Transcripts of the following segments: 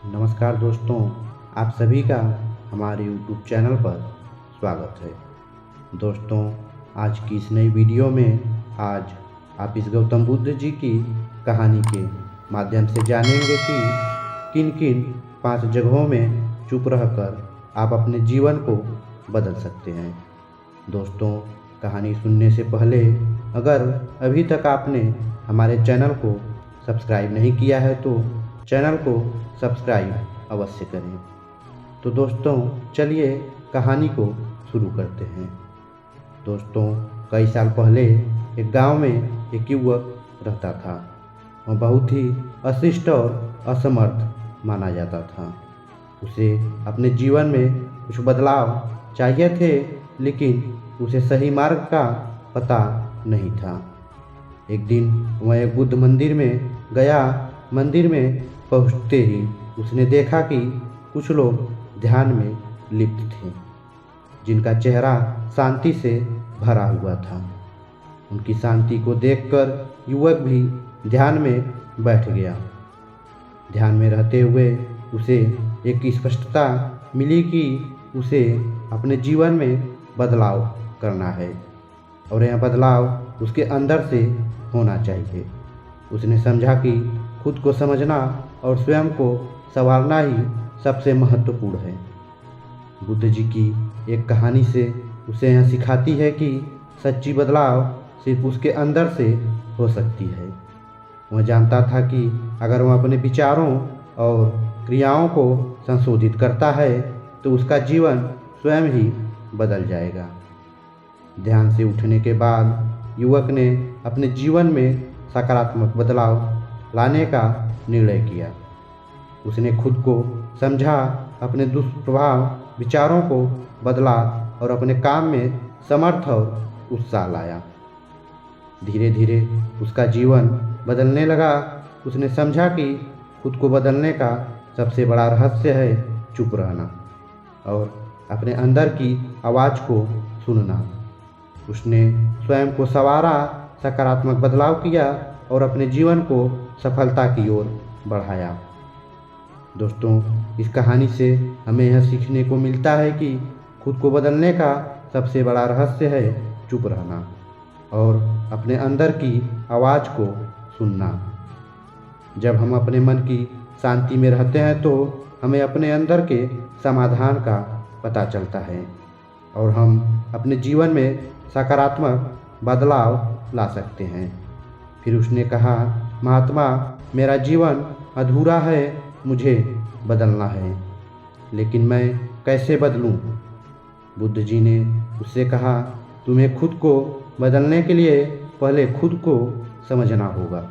नमस्कार दोस्तों, आप सभी का हमारे YouTube चैनल पर स्वागत है। दोस्तों, आज की इस नई वीडियो में आज आप इस गौतम बुद्ध जी की कहानी के माध्यम से जानेंगे कि किन किन 5 जगहों में चुप रहकर आप अपने जीवन को बदल सकते हैं। दोस्तों, कहानी सुनने से पहले अगर अभी तक आपने हमारे चैनल को सब्सक्राइब नहीं किया है तो चैनल को सब्सक्राइब अवश्य करें। तो दोस्तों, चलिए कहानी को शुरू करते हैं। दोस्तों, कई साल पहले एक गांव में एक युवक रहता था। वह बहुत ही अशिष्ट और असमर्थ माना जाता था। उसे अपने जीवन में कुछ बदलाव चाहिए थे, लेकिन उसे सही मार्ग का पता नहीं था। एक दिन वह एक बुद्ध मंदिर में गया। मंदिर में पहुंचते ही उसने देखा कि कुछ लोग ध्यान में लिप्त थे, जिनका चेहरा शांति से भरा हुआ था। उनकी शांति को देखकर युवक भी ध्यान में बैठ गया। ध्यान में रहते हुए उसे एक स्पष्टता मिली कि उसे अपने जीवन में बदलाव करना है और यह बदलाव उसके अंदर से होना चाहिए। उसने समझा कि खुद को समझना और स्वयं को संवारना ही सबसे महत्वपूर्ण है। बुद्ध जी की एक कहानी से उसे यह सिखाती है कि सच्ची बदलाव सिर्फ उसके अंदर से हो सकती है। वह जानता था कि अगर वह अपने विचारों और क्रियाओं को संशोधित करता है तो उसका जीवन स्वयं ही बदल जाएगा। ध्यान से उठने के बाद युवक ने अपने जीवन में सकारात्मक बदलाव लाने का निर्णय किया। उसने खुद को समझा, अपने दुष्प्रभाव विचारों को बदला और अपने काम में समर्थ और उत्साह लाया। धीरे धीरे उसका जीवन बदलने लगा। उसने समझा कि खुद को बदलने का सबसे बड़ा रहस्य है चुप रहना और अपने अंदर की आवाज़ को सुनना। उसने स्वयं को संवारा, सकारात्मक बदलाव किया और अपने जीवन को सफलता की ओर बढ़ाया। दोस्तों, इस कहानी से हमें यह सीखने को मिलता है कि खुद को बदलने का सबसे बड़ा रहस्य है चुप रहना और अपने अंदर की आवाज़ को सुनना। जब हम अपने मन की शांति में रहते हैं तो हमें अपने अंदर के समाधान का पता चलता है और हम अपने जीवन में सकारात्मक बदलाव ला सकते हैं। फिर उसने कहा, महात्मा, मेरा जीवन अधूरा है, मुझे बदलना है, लेकिन मैं कैसे बदलूं? बुद्ध जी ने उससे कहा, तुम्हें खुद को बदलने के लिए पहले खुद को समझना होगा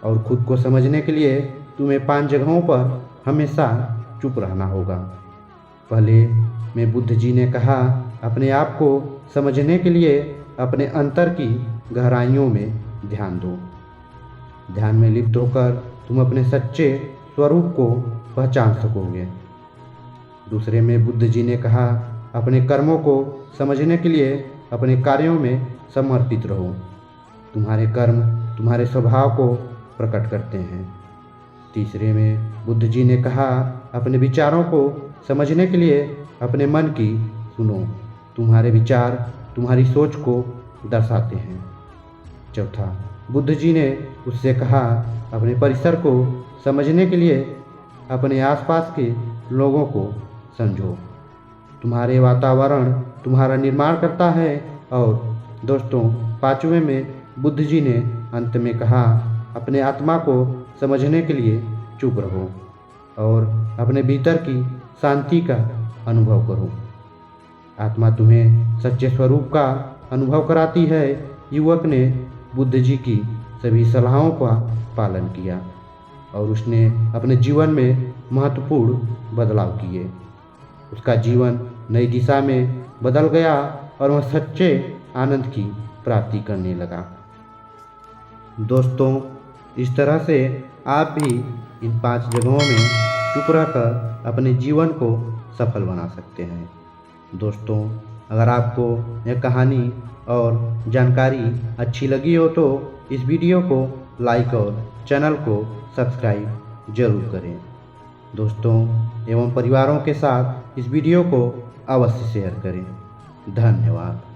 और खुद को समझने के लिए तुम्हें 5 जगहों पर हमेशा चुप रहना होगा। पहले में बुद्ध जी ने कहा, अपने आप को समझने के लिए अपने अंतर की गहराइयों में ध्यान दो। ध्यान में लिप्त होकर तुम अपने सच्चे स्वरूप को पहचान सकोगे। दूसरे में बुद्ध जी ने कहा, अपने कर्मों को समझने के लिए अपने कार्यों में समर्पित रहो। तुम्हारे कर्म तुम्हारे स्वभाव को प्रकट करते हैं। तीसरे में बुद्ध जी ने कहा, अपने विचारों को समझने के लिए अपने मन की सुनो। तुम्हारे विचार तुम्हारी सोच को दर्शाते हैं। चौथा, बुद्ध जी ने उससे कहा, अपने परिसर को समझने के लिए अपने आसपास के लोगों को समझो। तुम्हारे वातावरण तुम्हारा निर्माण करता है। और दोस्तों, 5वें में बुद्ध जी ने अंत में कहा, अपने आत्मा को समझने के लिए चुप रहो और अपने भीतर की शांति का अनुभव करो। आत्मा तुम्हें सच्चे स्वरूप का अनुभव कराती है। युवक ने बुद्ध जी की सभी सलाहों का पालन किया और उसने अपने जीवन में महत्वपूर्ण बदलाव किए। उसका जीवन नई दिशा में बदल गया और वह सच्चे आनंद की प्राप्ति करने लगा। दोस्तों, इस तरह से आप भी इन 5 जगहों में चुप रहकर अपने जीवन को सफल बना सकते हैं। दोस्तों, अगर आपको यह कहानी और जानकारी अच्छी लगी हो तो इस वीडियो को लाइक और चैनल को सब्सक्राइब ज़रूर करें। दोस्तों एवं परिवारों के साथ इस वीडियो को अवश्य शेयर करें। धन्यवाद।